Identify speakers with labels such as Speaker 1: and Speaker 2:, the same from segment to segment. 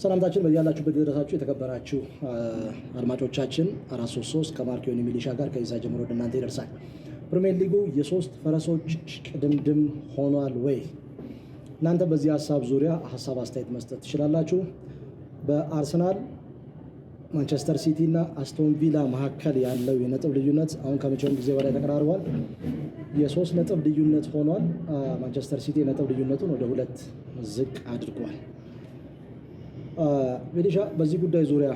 Speaker 1: ሰላምታችን በያላችሁበት ድረሳችሁ የተከበራችሁ አድማጮቻችን 433 ከማርኪዮን ሚሊሻ ጋር ከይዛ ጀምሮ ወደ እናንተ ይደርሳል። ፕሪሚየር ሊጉ የሶስት ፈረሶች ቅድምድም ሆኗል ወይ? እናንተ በዚህ ሀሳብ ዙሪያ ሀሳብ አስተያየት መስጠት ትችላላችሁ። በአርሰናል ማንቸስተር ሲቲ እና አስቶን ቪላ መካከል ያለው የነጥብ ልዩነት አሁን ከመቼውም ጊዜ በላይ ተቀራርቧል። የሶስት ነጥብ ልዩነት ሆኗል። ማንቸስተር ሲቲ የነጥብ ልዩነቱን ወደ 2 ዝቅ አድርጓል። ሚሊሻ በዚህ ጉዳይ ዙሪያ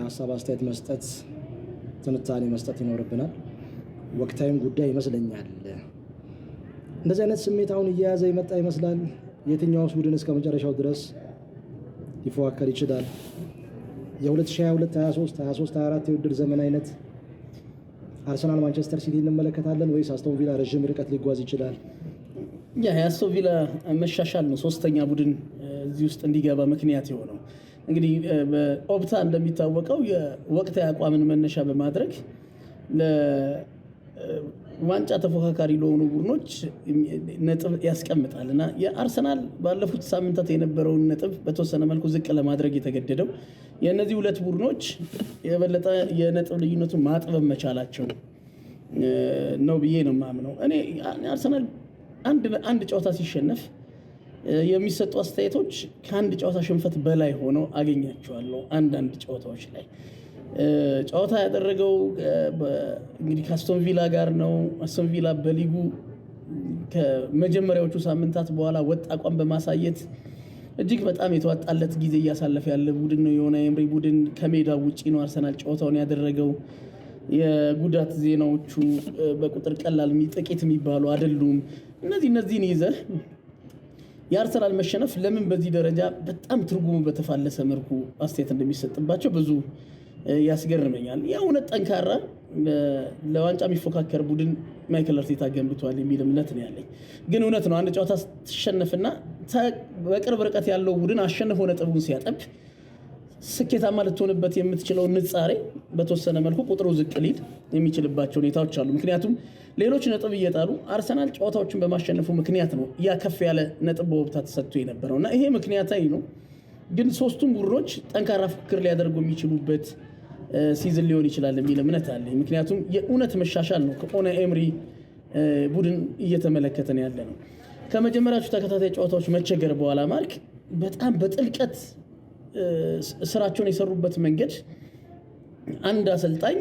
Speaker 1: ሀሳብ አስተያየት መስጠት ትንታኔ መስጠት ይኖርብናል። ወቅታዊም ጉዳይ ይመስለኛል። እንደዚህ አይነት ስሜት አሁን እየያዘ ይመጣ ይመስላል። የትኛውስ ቡድን እስከ መጨረሻው ድረስ ሊፎካከር ይችላል? የ2022 23 24 የውድድር ዘመን አይነት አርሰናል ማንቸስተር ሲቲ እንመለከታለን ወይስ አስቶን ቪላ ረዥም ርቀት ሊጓዝ ይችላል?
Speaker 2: የአስቶን ቪላ መሻሻል ነው ሶስተኛ ቡድን እዚህ ውስጥ እንዲገባ ምክንያት የሆነው። እንግዲህ በኦፕታ እንደሚታወቀው የወቅታዊ አቋምን መነሻ በማድረግ ለዋንጫ ተፎካካሪ ለሆኑ ቡድኖች ነጥብ ያስቀምጣል እና የአርሰናል ባለፉት ሳምንታት የነበረውን ነጥብ በተወሰነ መልኩ ዝቅ ለማድረግ የተገደደው የእነዚህ ሁለት ቡድኖች የበለጠ የነጥብ ልዩነቱን ማጥበብ መቻላቸው ነው ብዬ ነው የማምነው። እኔ አርሰናል አንድ ጨዋታ ሲሸነፍ የሚሰጡ አስተያየቶች ከአንድ ጨዋታ ሽንፈት በላይ ሆነው አገኛቸዋለሁ። አንዳንድ ጨዋታዎች ላይ ጨዋታ ያደረገው እንግዲህ ከአስቶን ቪላ ጋር ነው። አስቶን ቪላ በሊጉ ከመጀመሪያዎቹ ሳምንታት በኋላ ወጥ አቋም በማሳየት እጅግ በጣም የተዋጣለት ጊዜ እያሳለፈ ያለ ቡድን ነው። የሆነ ኤምሪ ቡድን ከሜዳ ውጪ ነው አርሰናል ጨዋታውን ያደረገው። የጉዳት ዜናዎቹ በቁጥር ቀላል ጥቂት የሚባሉ አይደሉም። እነዚህን ይዘህ የአርሰናል መሸነፍ ለምን በዚህ ደረጃ በጣም ትርጉሙ በተፋለሰ መልኩ አስተያየት እንደሚሰጥባቸው ብዙ ያስገርመኛል። የእውነት ጠንካራ ለዋንጫ የሚፎካከር ቡድን ማይክል አርቴታ ገንብቷል የሚል እምነት ነው ያለኝ። ግን እውነት ነው አንድ ጨዋታ ትሸነፍና በቅርብ ርቀት ያለው ቡድን አሸንፎ ነጥቡን ሲያጠብ ስኬታማ ልትሆንበት የምትችለው ንጻሬ በተወሰነ መልኩ ቁጥሩ ዝቅ ሊል የሚችልባቸው ሁኔታዎች አሉ። ምክንያቱም ሌሎች ነጥብ እየጣሉ አርሰናል ጨዋታዎችን በማሸነፉ ምክንያት ነው ያ ከፍ ያለ ነጥብ በወቅታ ተሰጥቶ የነበረው እና ይሄ ምክንያታዊ ነው። ግን ሶስቱም ቡድኖች ጠንካራ ፉክክር ሊያደርጉ የሚችሉበት ሲዝን ሊሆን ይችላል የሚል እምነት አለኝ። ምክንያቱም የእውነት መሻሻል ነው ከኦነ ኤምሪ ቡድን እየተመለከተን ያለ ነው። ከመጀመሪያዎቹ ተከታታይ ጨዋታዎች መቸገር በኋላ ማርክ በጣም በጥልቀት ስራቸውን የሰሩበት መንገድ አንድ አሰልጣኝ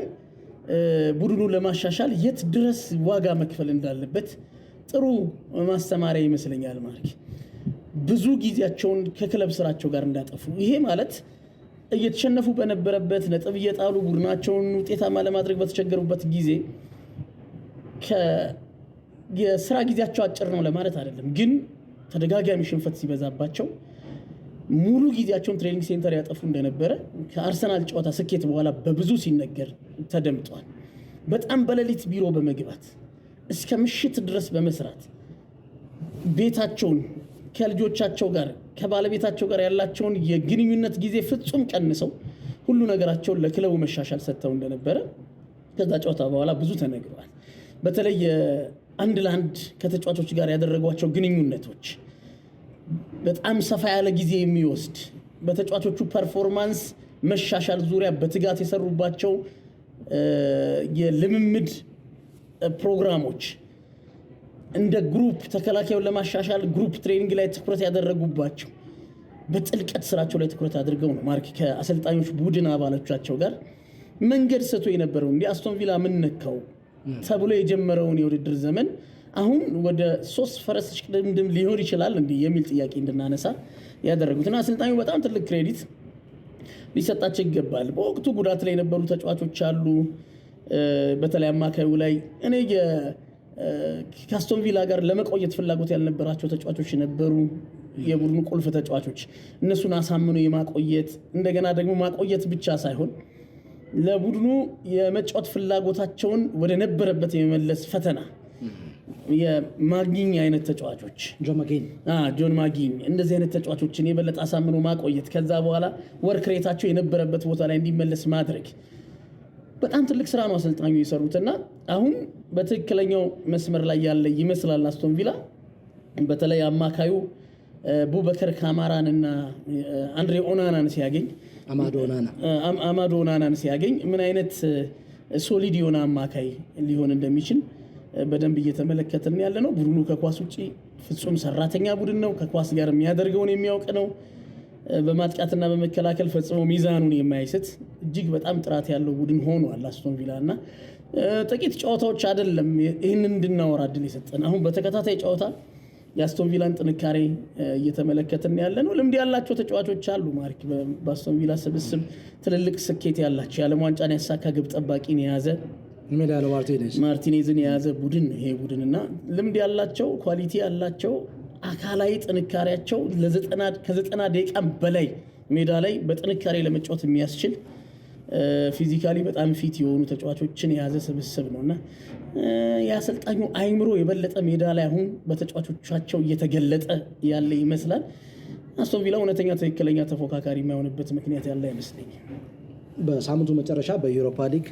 Speaker 2: ቡድኑ ለማሻሻል የት ድረስ ዋጋ መክፈል እንዳለበት ጥሩ ማስተማሪያ ይመስለኛል። ማርክ ብዙ ጊዜያቸውን ከክለብ ስራቸው ጋር እንዳጠፉ፣ ይሄ ማለት እየተሸነፉ በነበረበት ነጥብ እየጣሉ ቡድናቸውን ውጤታማ ለማድረግ በተቸገሩበት ጊዜ የስራ ጊዜያቸው አጭር ነው ለማለት አይደለም። ግን ተደጋጋሚ ሽንፈት ሲበዛባቸው ሙሉ ጊዜያቸውን ትሬኒንግ ሴንተር ያጠፉ እንደነበረ ከአርሰናል ጨዋታ ስኬት በኋላ በብዙ ሲነገር ተደምጧል። በጣም በሌሊት ቢሮ በመግባት እስከ ምሽት ድረስ በመስራት ቤታቸውን ከልጆቻቸው ጋር ከባለቤታቸው ጋር ያላቸውን የግንኙነት ጊዜ ፍጹም ቀንሰው ሁሉ ነገራቸውን ለክለቡ መሻሻል ሰጥተው እንደነበረ ከዛ ጨዋታ በኋላ ብዙ ተነግሯል። በተለይ አንድ ለአንድ ከተጫዋቾች ጋር ያደረጓቸው ግንኙነቶች በጣም ሰፋ ያለ ጊዜ የሚወስድ በተጫዋቾቹ ፐርፎርማንስ መሻሻል ዙሪያ በትጋት የሰሩባቸው የልምምድ ፕሮግራሞች እንደ ግሩፕ ተከላካዩን ለማሻሻል ግሩፕ ትሬኒንግ ላይ ትኩረት ያደረጉባቸው በጥልቀት ስራቸው ላይ ትኩረት አድርገው ነው ማርክ ከአሰልጣኞች ቡድን አባሎቻቸው ጋር መንገድ ሰጥቶ የነበረው እንዲህ አስቶን ቪላ ምን ነካው ተብሎ የጀመረውን የውድድር ዘመን አሁን ወደ 3 ፈረስ ቅድምድም ሊሆን ይችላል እንዴ የሚል ጥያቄ እንድናነሳ ያደረጉትና አሰልጣኙ በጣም ትልቅ ክሬዲት ሊሰጣቸው ይገባል። በወቅቱ ጉዳት ላይ የነበሩ ተጫዋቾች አሉ። በተለይ አማካዩ ላይ እኔ ከአስቶን ቪላ ጋር ለመቆየት ፍላጎት ያልነበራቸው ተጫዋቾች ነበሩ። የቡድኑ ቁልፍ ተጫዋቾች እነሱን አሳምኖ የማቆየት እንደገና ደግሞ ማቆየት ብቻ ሳይሆን ለቡድኑ የመጫወት ፍላጎታቸውን ወደ ነበረበት የመመለስ ፈተና የማጊኝ አይነት ተጫዋቾች ጆን ማጊኝ እንደዚህ አይነት ተጫዋቾችን የበለጠ አሳምኖ ማቆየት ከዛ በኋላ ወርክ ሬታቸው የነበረበት ቦታ ላይ እንዲመለስ ማድረግ በጣም ትልቅ ስራ ነው አሰልጣኙ የሰሩትና አሁን በትክክለኛው መስመር ላይ ያለ ይመስላል አስቶን ቪላ። በተለይ አማካዩ ቡበከር ካማራንና አንድሬ ኦናናን ሲያገኝ አማዶ ኦናናን ሲያገኝ ምን አይነት ሶሊድ የሆነ አማካይ ሊሆን እንደሚችል በደንብ እየተመለከትን ያለ ነው። ቡድኑ ከኳስ ውጪ ፍጹም ሰራተኛ ቡድን ነው። ከኳስ ጋር የሚያደርገውን የሚያውቅ ነው። በማጥቃትና በመከላከል ፈጽሞ ሚዛኑን የማይስት እጅግ በጣም ጥራት ያለው ቡድን ሆኗል አስቶን ቪላ እና ጥቂት ጨዋታዎች አይደለም ይህንን እንድናወራ እድል የሰጠን። አሁን በተከታታይ ጨዋታ የአስቶን ቪላን ጥንካሬ እየተመለከትን ያለ ነው። ልምድ ያላቸው ተጫዋቾች አሉ። ማርክ በአስቶን ቪላ ስብስብ ትልልቅ ስኬት ያላቸው የዓለም ዋንጫን ያሳካ ግብ ጠባቂን የያዘ ማርቲኔዝን የያዘ ቡድን ነው ይሄ ቡድን እና ልምድ ያላቸው ኳሊቲ ያላቸው አካላዊ ጥንካሬያቸው ከ90 ደቂቃ በላይ ሜዳ ላይ በጥንካሬ ለመጫወት የሚያስችል ፊዚካሊ በጣም ፊት የሆኑ ተጫዋቾችን የያዘ ስብስብ ነውና የአሰልጣኙ አይምሮ የበለጠ ሜዳ ላይ አሁን በተጫዋቾቻቸው እየተገለጠ ያለ ይመስላል። አስቶን ቪላ እውነተኛ ትክክለኛ ተፎካካሪ የማይሆንበት ምክንያት ያለ አይመስለኝም።
Speaker 1: በሳምንቱ መጨረሻ በዩሮፓ ሊግ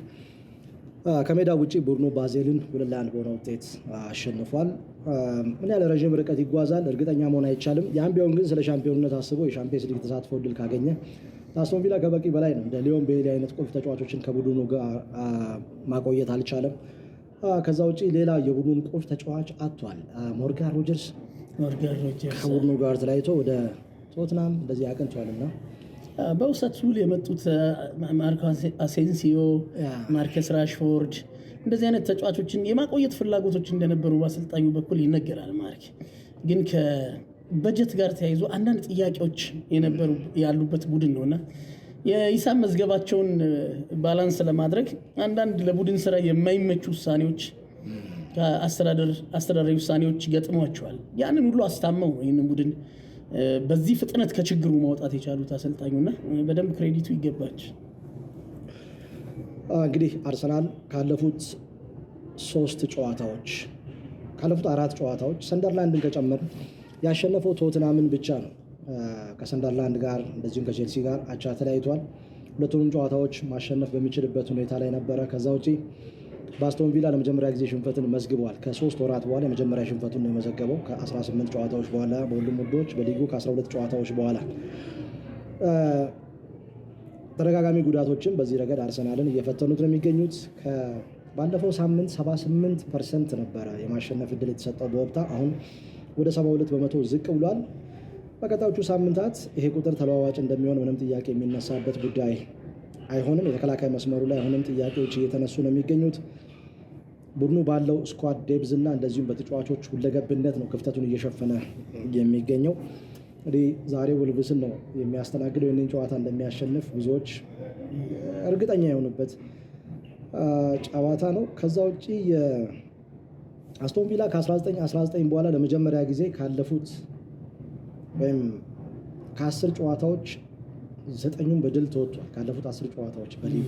Speaker 1: ከሜዳ ውጪ ቡድኑ ባዜልን 2-1 በሆነ ውጤት አሸንፏል። ምን ያለ ረዥም ርቀት ይጓዛል እርግጠኛ መሆን አይቻልም። ያም ቢሆን ግን ስለ ሻምፒዮንነት አስቦ የሻምፒየንስ ሊግ ተሳትፎ እድል ካገኘ አስቶን ቪላ ከበቂ በላይ ነው። እንደ ሊዮን ቤይሊ አይነት ቁልፍ ተጫዋቾችን ከቡድኑ ጋር ማቆየት አልቻለም። ከዛ ውጪ ሌላ የቡድኑን ቁልፍ ተጫዋች አጥቷል። ሞርጋን ሮጀርስ ከቡድኑ ጋር ተለያይቶ ወደ ቶትናም እንደዚህ አቅንቷልና
Speaker 2: በውሰት ውል የመጡት ማርኮ አሴንሲዮ፣ ማርከስ ራሽፎርድ እንደዚህ አይነት ተጫዋቾችን የማቆየት ፍላጎቶች እንደነበሩ በአሰልጣኙ በኩል ይነገራል። ማርክ ግን ከበጀት ጋር ተያይዞ አንዳንድ ጥያቄዎች ያሉበት ቡድን ነውና የሂሳብ መዝገባቸውን ባላንስ ለማድረግ አንዳንድ ለቡድን ስራ የማይመቹ ውሳኔዎች አስተዳደራዊ ውሳኔዎች ገጥሟቸዋል። ያንን ሁሉ አስታመው ነው ይህንን ቡድን በዚህ ፍጥነት ከችግሩ ማውጣት የቻሉት አሰልጣኙና በደንብ ክሬዲቱ ይገባች።
Speaker 1: እንግዲህ አርሰናል ካለፉት 4 ጨዋታዎች ሰንደርላንድን ከጨመር ያሸነፈው ቶትናምን ብቻ ነው። ከሰንደርላንድ ጋር እንደዚሁም ከቼልሲ ጋር አቻ ተለያይቷል። ሁለቱንም ጨዋታዎች ማሸነፍ በሚችልበት ሁኔታ ላይ ነበረ። ከዛ ውጪ በአስቶን ቪላ ለመጀመሪያ ጊዜ ሽንፈትን መዝግቧል። ከ3 ወራት በኋላ የመጀመሪያ ሽንፈቱን ነው የመዘገበው። ከ18 ጨዋታዎች በኋላ በሁሉም ውድድሮች በሊጉ ከ12 ጨዋታዎች በኋላ ተደጋጋሚ ጉዳቶችን በዚህ ረገድ አርሰናልን እየፈተኑት ነው የሚገኙት። ባለፈው ሳምንት 78% ነበረ የማሸነፍ እድል የተሰጠው በወቅታ አሁን ወደ 72 በመቶ ዝቅ ብሏል። በቀጣዮቹ ሳምንታት ይሄ ቁጥር ተለዋዋጭ እንደሚሆን ምንም ጥያቄ የሚነሳበት ጉዳይ አይሆንም። የተከላካይ መስመሩ ላይ አሁንም ጥያቄዎች እየተነሱ ነው የሚገኙት። ቡድኑ ባለው ስኳድ ዴብዝ እና እንደዚሁም በተጫዋቾች ሁለገብነት ነው ክፍተቱን እየሸፈነ የሚገኘው። እንግዲህ ዛሬ ወልቭስን ነው የሚያስተናግደው። ይህንን ጨዋታ እንደሚያሸንፍ ብዙዎች እርግጠኛ የሆኑበት ጨዋታ ነው። ከዛ ውጭ የአስቶን ቪላ ከ1919 በኋላ ለመጀመሪያ ጊዜ ካለፉት ወይም ከ10 ጨዋታዎች 9ኙን በድል ተወጥቷል። ካለፉት 10 ጨዋታዎች በሊጉ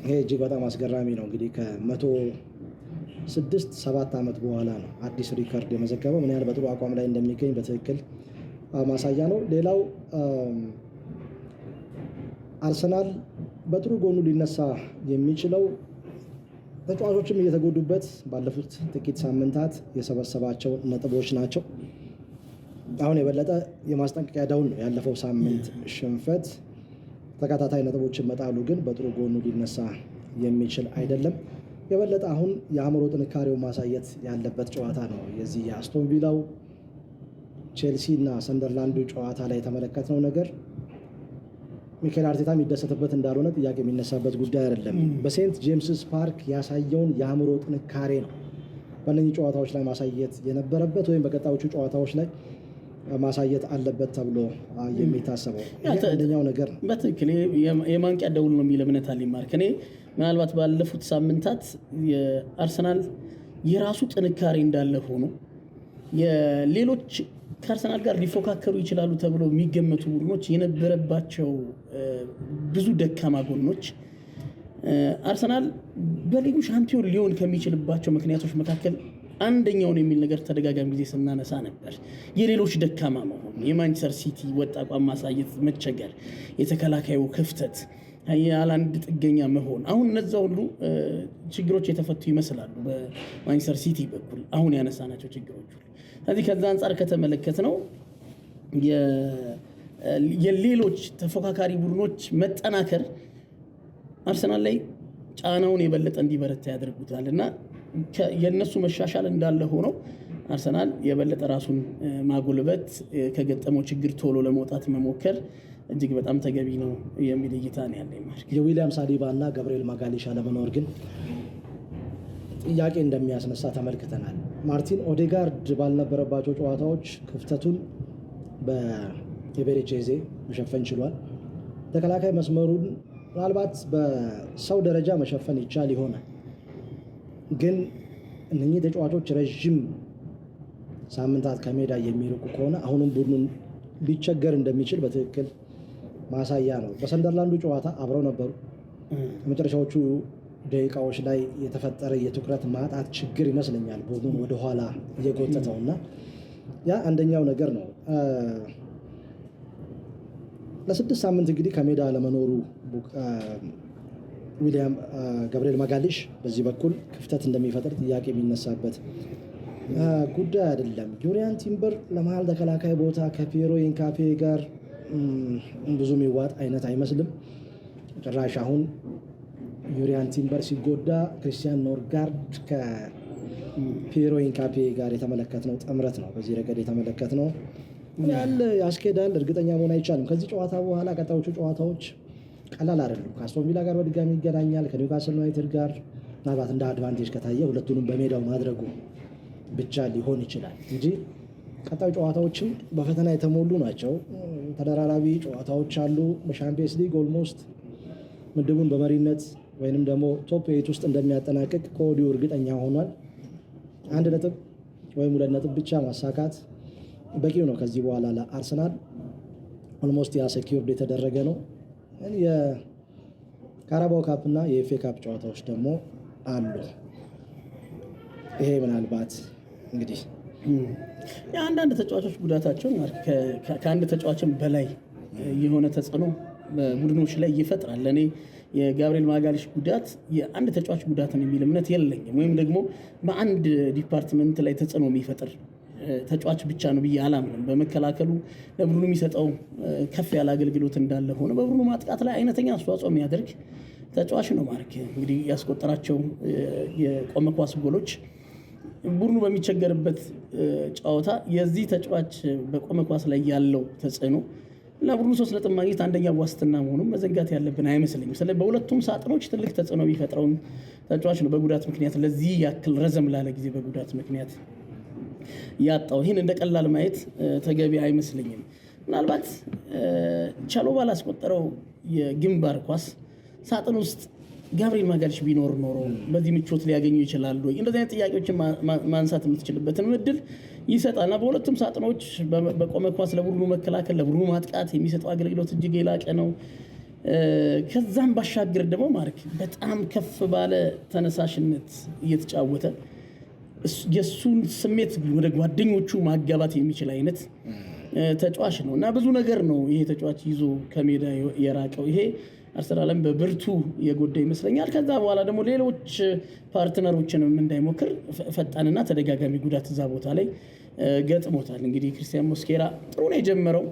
Speaker 1: ይሄ እጅግ በጣም አስገራሚ ነው። እንግዲህ ከ106-7 ዓመት በኋላ ነው አዲስ ሪከርድ የመዘገበው። ምን ያህል በጥሩ አቋም ላይ እንደሚገኝ በትክክል ማሳያ ነው። ሌላው አርሰናል በጥሩ ጎኑ ሊነሳ የሚችለው ተጫዋቾችም እየተጎዱበት ባለፉት ጥቂት ሳምንታት የሰበሰባቸው ነጥቦች ናቸው። አሁን የበለጠ የማስጠንቀቂያ ደውል ነው ያለፈው ሳምንት ሽንፈት። ተከታታይ ነጥቦችን መጣሉ ግን በጥሩ ጎኑ ሊነሳ የሚችል አይደለም። የበለጠ አሁን የአእምሮ ጥንካሬው ማሳየት ያለበት ጨዋታ ነው። የዚህ የአስቶን ቪላው ቼልሲ እና ሰንደርላንዱ ጨዋታ ላይ የተመለከትነው ነገር ሚኬል አርቴታ የሚደሰትበት እንዳልሆነ ጥያቄ የሚነሳበት ጉዳይ አይደለም። በሴንት ጄምስስ ፓርክ ያሳየውን የአእምሮ ጥንካሬ ነው በእነኚህ ጨዋታዎች ላይ ማሳየት የነበረበት ወይም በቀጣዮቹ ጨዋታዎች ላይ ማሳየት አለበት ተብሎ የሚታሰበው አንደኛው ነገር ነው።
Speaker 2: በትክክል የማንቂያ ደውል ነው የሚል እምነት አለኝ። ማርክ እኔ ምናልባት ባለፉት ሳምንታት የአርሰናል የራሱ ጥንካሬ እንዳለ ሆኖ የሌሎች ከአርሰናል ጋር ሊፎካከሩ ይችላሉ ተብሎ የሚገመቱ ቡድኖች የነበረባቸው ብዙ ደካማ ጎኖች አርሰናል በሊጉ ሻምፒዮን ሊሆን ከሚችልባቸው ምክንያቶች መካከል አንደኛውን የሚል ነገር ተደጋጋሚ ጊዜ ስናነሳ ነበር። የሌሎች ደካማ መሆን፣ የማንቸስተር ሲቲ ወጥ አቋም ማሳየት መቸገር፣ የተከላካዩ ክፍተት፣ የአላንድ ጥገኛ መሆን፣ አሁን እነዛ ሁሉ ችግሮች የተፈቱ ይመስላሉ በማንቸስተር ሲቲ በኩል አሁን ያነሳናቸው ችግሮች ሁሉ። ስለዚህ ከዛ አንጻር ከተመለከት ነው የሌሎች ተፎካካሪ ቡድኖች መጠናከር አርሰናል ላይ ጫናውን የበለጠ እንዲበረታ ያደርጉታል እና የነሱ መሻሻል እንዳለ ሆኖ አርሰናል የበለጠ ራሱን ማጎልበት ከገጠመው ችግር ቶሎ ለመውጣት መሞከር እጅግ በጣም ተገቢ ነው የሚል እይታ ነው ያለኝ። ማለት
Speaker 1: የዊሊያም ሳሊባ እና ገብርኤል ማጋሌሽ አለመኖር ግን ጥያቄ እንደሚያስነሳ ተመልክተናል። ማርቲን ኦዴጋርድ ባልነበረባቸው ጨዋታዎች ክፍተቱን በኤቤሬቺዜ መሸፈን ችሏል። ተከላካይ መስመሩን ምናልባት በሰው ደረጃ መሸፈን ይቻል ይሆናል፣ ግን እነኚህ ተጫዋቾች ረዥም ሳምንታት ከሜዳ የሚርቁ ከሆነ አሁንም ቡድኑን ሊቸገር እንደሚችል በትክክል ማሳያ ነው። በሰንደርላንዱ ጨዋታ አብረው ነበሩ። በመጨረሻዎቹ ደቂቃዎች ላይ የተፈጠረ የትኩረት ማጣት ችግር ይመስለኛል ቡድኑን ወደኋላ እየጎተተው እና ያ አንደኛው ነገር ነው። ለ6 ሳምንት እንግዲህ ከሜዳ ለመኖሩ ዊሊያም ገብርኤል ማጋሌሽ በዚህ በኩል ክፍተት እንደሚፈጥር ጥያቄ የሚነሳበት ጉዳይ አይደለም። ዩሪያን ቲምበር ለመሀል ተከላካይ ቦታ ከፒየሮ ኢንካፔ ጋር ብዙ የሚዋጥ አይነት አይመስልም። ጭራሽ አሁን ዩሪያን ቲምበር ሲጎዳ ክሪስቲያን ኖርጋርድ ከፒየሮ ኢንካፔ ጋር የተመለከትነው ጥምረት ነው። በዚህ ረገድ የተመለከትነው ያለ ያስኬዳል፣ እርግጠኛ መሆን አይቻልም። ከዚህ ጨዋታ በኋላ ቀጣዮቹ ጨዋታዎች ቀላል አይደሉም። ከአስቶን ቪላ ጋር በድጋሚ ይገናኛል፣ ከኒውካስል ዩናይትድ ጋር ምናልባት እንደ አድቫንቴጅ ከታየ ሁለቱንም በሜዳው ማድረጉ ብቻ ሊሆን ይችላል እንጂ ቀጣዩ ጨዋታዎችም በፈተና የተሞሉ ናቸው። ተደራራቢ ጨዋታዎች አሉ። በሻምፒየንስ ሊግ ኦልሞስት ምድቡን በመሪነት ወይንም ደግሞ ቶፕ 8 ውስጥ እንደሚያጠናቅቅ ከወዲሁ እርግጠኛ ሆኗል። 1 ነጥብ ወይም 2 ነጥብ ብቻ ማሳካት በቂው ነው። ከዚህ በኋላ ለአርሰናል ኦልሞስት ያ ሴኪውርድ የተደረገ ነው። የካራባው ካፕ እና የኤፍኤ ካፕ ጨዋታዎች ደግሞ አሉ። ይሄ ምናልባት እንግዲህ
Speaker 2: የአንዳንድ ተጫዋቾች ጉዳታቸው ከአንድ ተጫዋችን በላይ የሆነ ተጽዕኖ በቡድኖች ላይ ይፈጥራል። ለእኔ የጋብርኤል ማጋሌሽ ጉዳት የአንድ ተጫዋች ጉዳትን የሚል እምነት የለኝም፣ ወይም ደግሞ በአንድ ዲፓርትመንት ላይ ተጽዕኖ የሚፈጥር ተጫዋች ብቻ ነው ብዬ አላምንም። በመከላከሉ ለቡድኑ የሚሰጠው ከፍ ያለ አገልግሎት እንዳለ ሆነ በቡድኑ ማጥቃት ላይ አይነተኛ አስተዋጽኦ የሚያደርግ ተጫዋች ነው። ማርክ እንግዲህ ያስቆጠራቸው የቆመ ኳስ ጎሎች ቡድኑ በሚቸገርበት ጨዋታ የዚህ ተጫዋች በቆመ ኳስ ላይ ያለው ተጽዕኖ ለቡድኑ 3 ነጥብ ማግኘት አንደኛ ዋስትና መሆኑን መዘንጋት ያለብን አይመስለኝም። ስለዚህ በሁለቱም ሳጥኖች ትልቅ ተጽዕኖ የሚፈጥረውን ተጫዋች ነው በጉዳት ምክንያት ለዚህ ያክል ረዘም ላለ ጊዜ በጉዳት ምክንያት ያጣው። ይህን እንደ ቀላል ማየት ተገቢ አይመስለኝም። ምናልባት ቻሎባ ላስቆጠረው የግንባር ኳስ ሳጥን ውስጥ ጋብርኤል ማጋሌሽ ቢኖር ኖሮ በዚህ ምቾት ሊያገኙ ይችላሉ ወይ? እንደዚህ አይነት ጥያቄዎችን ማንሳት የምትችልበትን እድል ይሰጣልና በሁለቱም ሳጥኖች በቆመ ኳስ ለቡድኑ መከላከል፣ ለቡድኑ ማጥቃት የሚሰጠው አገልግሎት እጅግ የላቀ ነው። ከዛም ባሻገር ደግሞ ማርክ በጣም ከፍ ባለ ተነሳሽነት እየተጫወተ የእሱን ስሜት ወደ ጓደኞቹ ማጋባት የሚችል አይነት ተጫዋች ነው እና ብዙ ነገር ነው ይሄ ተጫዋች ይዞ ከሜዳ የራቀው። ይሄ አርሰናልን በብርቱ የጎዳ ይመስለኛል። ከዛ በኋላ ደግሞ ሌሎች ፓርትነሮችንም እንዳይሞክር ፈጣንና ተደጋጋሚ ጉዳት እዛ ቦታ ላይ ገጥሞታል። እንግዲህ ክሪስቲያን ሞስኬራ ጥሩ ነው የጀመረው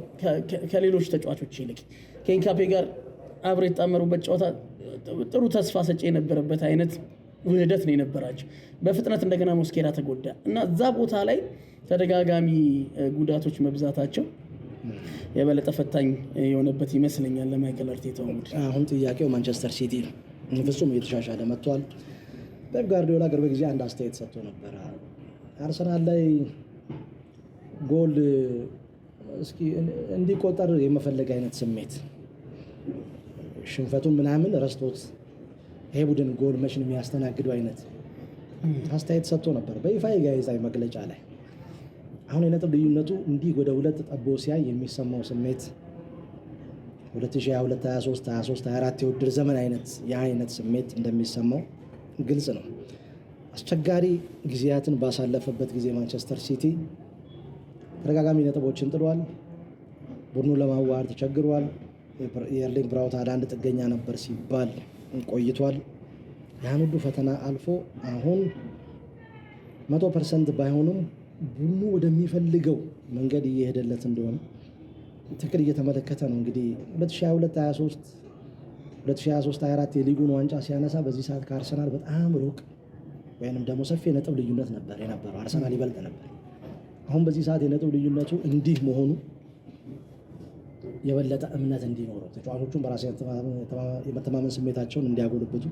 Speaker 2: ከሌሎች ተጫዋቾች ይልቅ ከኢንካፔ ጋር አብረው የተጣመሩበት ጨዋታ ጥሩ ተስፋ ሰጪ የነበረበት አይነት ውህደት ነው የነበራቸው። በፍጥነት እንደገና ሞስኬራ ተጎዳ እና እዛ ቦታ ላይ ተደጋጋሚ ጉዳቶች መብዛታቸው የበለጠ ፈታኝ የሆነበት ይመስለኛል ለማይክል አርቴታ።
Speaker 1: አሁን ጥያቄው ማንቸስተር ሲቲ ነው። ፍጹም እየተሻሻለ መጥቷል። ፔፕ ጋርዲዮላ ቅርብ ጊዜ አንድ አስተያየት ሰጥቶ ነበረ። አርሰናል ላይ ጎል እስኪ እንዲቆጠር የመፈለግ አይነት ስሜት ሽንፈቱን ምናምን ረስቶት ይሄ ቡድን ጎል መች ነው የሚያስተናግዱ አይነት አስተያየት ሰጥቶ ነበር በይፋ የጋዜጣዊ መግለጫ ላይ። አሁን የነጥብ ልዩነቱ እንዲህ ወደ 2 ጠቦ ሲያይ የሚሰማው ስሜት 2022 23 23 24 የውድድር ዘመን አይነት የአይነት ስሜት እንደሚሰማው ግልጽ ነው። አስቸጋሪ ጊዜያትን ባሳለፈበት ጊዜ ማንቸስተር ሲቲ ተደጋጋሚ ነጥቦችን ጥሏል። ቡድኑ ለማዋሃድ ተቸግሯል። የኤርሊንግ ብራውት ሃላንድ ጥገኛ ነበር ሲባል ቆይቷል። ያን ሁሉ ፈተና አልፎ አሁን 100% ባይሆንም ቡድኑ ወደሚፈልገው መንገድ እየሄደለት እንደሆነ ትክክል እየተመለከተ ነው። እንግዲህ 2022-23 የሊጉን ዋንጫ ሲያነሳ በዚህ ሰዓት ከአርሰናል በጣም ሩቅ ወይንም ደግሞ ሰፊ የነጥብ ልዩነት ነበር የነበረው። አርሰናል ይበልጥ ነበር። አሁን በዚህ ሰዓት የነጥብ ልዩነቱ እንዲህ መሆኑ የበለጠ እምነት እንዲኖረው ተጫዋቾቹን በራስ የመተማመን ስሜታቸውን እንዲያጎለብቱ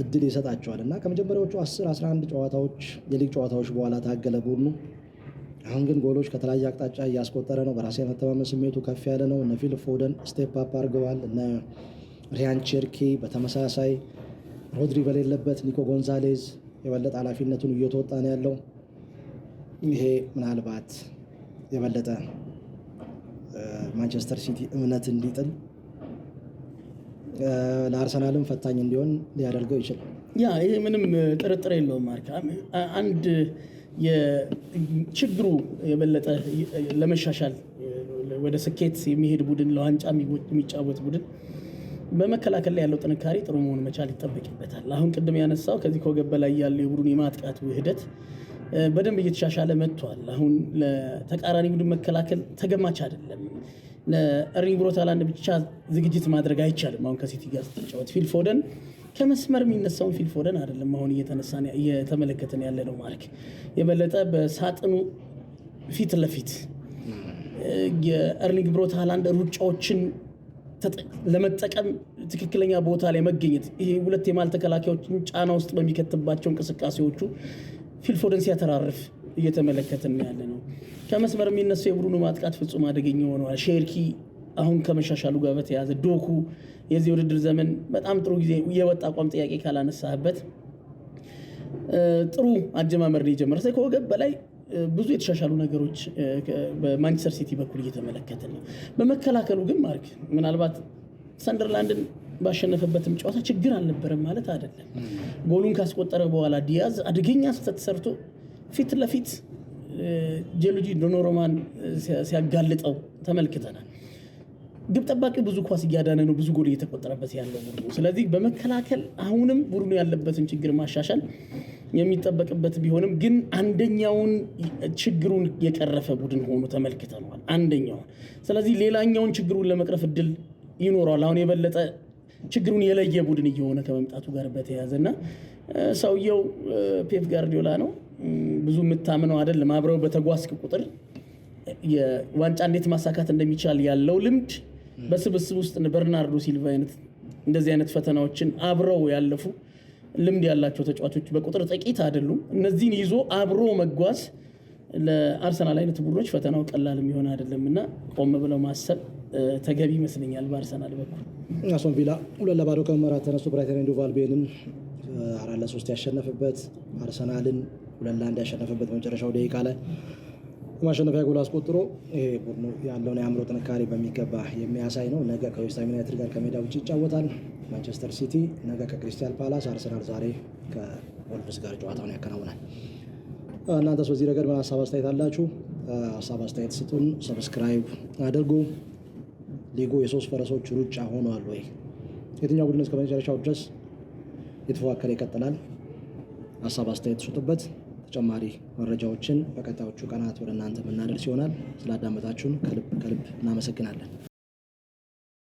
Speaker 1: እድል ይሰጣቸዋል እና ከመጀመሪያዎቹ 10-11 ጨዋታዎች የሊግ ጨዋታዎች በኋላ ታገለ ቡድኑ። አሁን ግን ጎሎች ከተለያየ አቅጣጫ እያስቆጠረ ነው። በራስ የመተማመን ስሜቱ ከፍ ያለ ነው። እነ ፊል ፎደን ስቴፕ አፕ አድርገዋል። እነ ሪያን ቸርኪ በተመሳሳይ ሮድሪ በሌለበት ኒኮ ጎንዛሌዝ የበለጠ ኃላፊነቱን እየተወጣ ነው ያለው። ይሄ ምናልባት የበለጠ ማንቸስተር ሲቲ እምነት እንዲጥል ለአርሰናልም ፈታኝ እንዲሆን ሊያደርገው ይችላል።
Speaker 2: ይሄ ምንም ጥርጥር የለውም። ማርክ አንድ የችግሩ የበለጠ ለመሻሻል ወደ ስኬት የሚሄድ ቡድን ለዋንጫ የሚጫወት ቡድን በመከላከል ላይ ያለው ጥንካሬ ጥሩ መሆን መቻል ይጠበቅበታል። አሁን ቅድም ያነሳው ከዚህ ከወገብ በላይ ያለው የቡድን የማጥቃት ውህደት በደንብ እየተሻሻለ መጥቷል። አሁን ለተቃራኒ ቡድን መከላከል ተገማች አይደለም። ለኤርሊንግ ብራውት ሃላንድ ብቻ ዝግጅት ማድረግ አይቻልም። አሁን ከሲቲ ጋር ስትጫወት ፊል ፎደን ከመስመር የሚነሳውን ፊል ፎደን አይደለም አሁን እየተመለከተን ያለ ነው። ማርክ የበለጠ በሳጥኑ ፊት ለፊት የኤርሊንግ ብራውት ሃላንድ ሩጫዎችን ለመጠቀም ትክክለኛ ቦታ ላይ መገኘት፣ ይሄ ሁለት የማል ተከላካዮችን ጫና ውስጥ በሚከትባቸው እንቅስቃሴዎቹ ፊል ፎደን ሲያተራርፍ እየተመለከትን ያለ ነው። ከመስመር የሚነሳው የቡድኑ ማጥቃት ፍጹም አደገኛ ሆኗል። ሼርኪ አሁን ከመሻሻሉ ጋር በተያያዘ ዶኩ የዚህ ውድድር ዘመን በጣም ጥሩ ጊዜ የወጣ አቋም ጥያቄ ካላነሳህበት ጥሩ አጀማመር ነው የጀመረ። ከወገብ በላይ ብዙ የተሻሻሉ ነገሮች በማንቸስተር ሲቲ በኩል እየተመለከትን ነው። በመከላከሉ ግን ማርክ ምናልባት ሰንደርላንድን ባሸነፈበትም ጨዋታ ችግር አልነበረም ማለት አይደለም። ጎሉን ካስቆጠረ በኋላ ዲያዝ አደገኛ ስህተት ሰርቶ ፊት ለፊት ጄሉጂ ዶኖሮማን ሲያጋልጠው ተመልክተናል። ግብ ጠባቂ ብዙ ኳስ እያዳነ ነው፣ ብዙ ጎል እየተቆጠረበት ያለው ቡድኑ። ስለዚህ በመከላከል አሁንም ቡድኑ ያለበትን ችግር ማሻሻል የሚጠበቅበት ቢሆንም ግን አንደኛውን ችግሩን የቀረፈ ቡድን ሆኖ ተመልክተናል። አንደኛውን ስለዚህ ሌላኛውን ችግሩን ለመቅረፍ እድል ይኖረዋል። አሁን የበለጠ ችግሩን የለየ ቡድን እየሆነ ከመምጣቱ ጋር በተያያዘና ሰውየው ፔፕ ጋርዲዮላ ነው። ብዙ የምታምነው አይደለም። አብረው በተጓዝክ ቁጥር የዋንጫ እንዴት ማሳካት እንደሚቻል ያለው ልምድ በስብስብ ውስጥ በርናርዶ ሲልቫ አይነት እንደዚህ አይነት ፈተናዎችን አብረው ያለፉ ልምድ ያላቸው ተጫዋቾች በቁጥር ጥቂት አይደሉም። እነዚህን ይዞ አብሮ መጓዝ ለአርሰናል አይነት ቡድኖች ፈተናው ቀላል የሚሆን አይደለምና ቆም ብለው ማሰብ ተገቢ ይመስለኛል። በአርሰናል በኩል
Speaker 1: አስቶን ቪላ 2-0 ከመራት ተነስቶ ብራይተን ኤንድ ሆቭ አልቢዮንን 4-3 ያሸነፈበት፣ አርሰናልን 2-1 ያሸነፈበት በመጨረሻው ደቂቃ ላይ ማሸነፊያ ጎል አስቆጥሮ ይሄ ቡድኑ ያለውን የአእምሮ ጥንካሬ በሚገባ የሚያሳይ ነው። ነገ ከዌስትሃም ዩናይትድ ጋር ከሜዳ ውጭ ይጫወታል። ማንቸስተር ሲቲ ነገ ከክሪስታል ፓላስ፣ አርሰናል ዛሬ ከወልቭስ ጋር ጨዋታውን ያከናውናል። እናንተስ በዚህ ረገድ ምን ሀሳብ አስተያየት አላችሁ? ሀሳብ አስተያየት ስጡን። ሰብስክራይብ አድርጉ። ሊጉ የሶስት ፈረሶች ሩጫ ሆኗል ወይ? የትኛው ቡድን እስከ መጨረሻው ድረስ የተፎካከረ ይቀጥላል? ሀሳብ አስተያየት ስጡበት። ተጨማሪ መረጃዎችን በቀጣዮቹ ቀናት ወደ እናንተ የምናደርስ ይሆናል። ስላዳመጣችሁን ከልብ እናመሰግናለን።